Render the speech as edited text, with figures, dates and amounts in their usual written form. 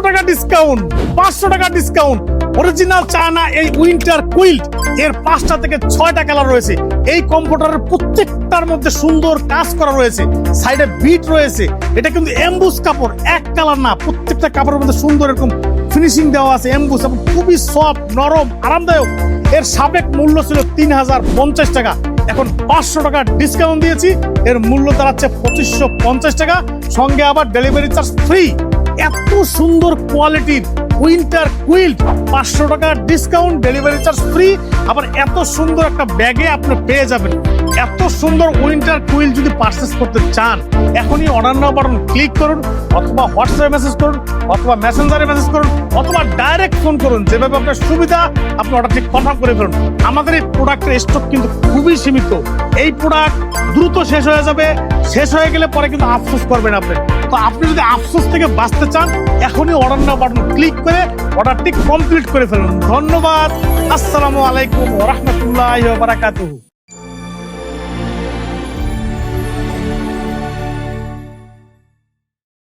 টাকা ডিসকাউন্ট, 500 টাকা discount. Original China এই উইন্টার কুইল্ট, এর 5টা থেকে 6টা কালার রয়েছে। এই কমফোর্টারের প্রত্যেকটার মধ্যে সুন্দর কাজ করা রয়েছে, সাইডে বিট রয়েছে। এটা কিন্তু এমবুস কাপড়, এক কালার না, প্রত্যেকটা কাপড়ের মধ্যে সুন্দর এরকম ফিনিশিং দেওয়া আছে এমবুস, এবং খুবই সফট, নরম, আরামদায়ক। এর সাবেক মূল্য ছিল 3050 টাকা, এখন 500 টাকা ডিসকাউন্ট দিয়েছি, এর মূল্য দাঁড়াচ্ছে 2550 টাকা, সঙ্গে আবার ডেলিভারি চার্জ ফ্রি। এত সুন্দর কোয়ালিটির উইন্টার কুইল্ট, 500 টাকা ডিসকাউন্ট, ডেলিভারি চার্জ ফ্রি, আবার এত সুন্দর একটা ব্যাগে আপনি পেয়ে যাবেন। এত সুন্দর উইন্টার কুইল্ট যদি পারচেস করতে চান, এখনই অর্ডার নাও বাটন ক্লিক করুন, অথবা হোয়াটসঅ্যাপে মেসেজ করুন, অথবা মেসেঞ্জারে মেসেজ করুন, অথবা ডাইরেক্ট ফোন করুন, যেভাবে আপনার সুবিধা আপনি অর্ডারটি কনফার্ম করে ফেলুন। আমাদের এই প্রোডাক্টের স্টক কিন্তু খুবই সীমিত, এই প্রোডাক্ট দ্রুত শেষ হয়ে যাবে, শেষ হয়ে গেলে পরে কিন্তু আফসোস করবেন আপনি। তো আপনি যদি আফসোস থেকে বাঁচতে চান, এখনই অর্ডার নাও বাটন ক্লিক করে অর্ডারটি কমপ্লিট করে ফেলুন। ধন্যবাদ। আসসালামু আলাইকুম ওয়া রাহমাতুল্লাহি ওয়া বারাকাতুহু।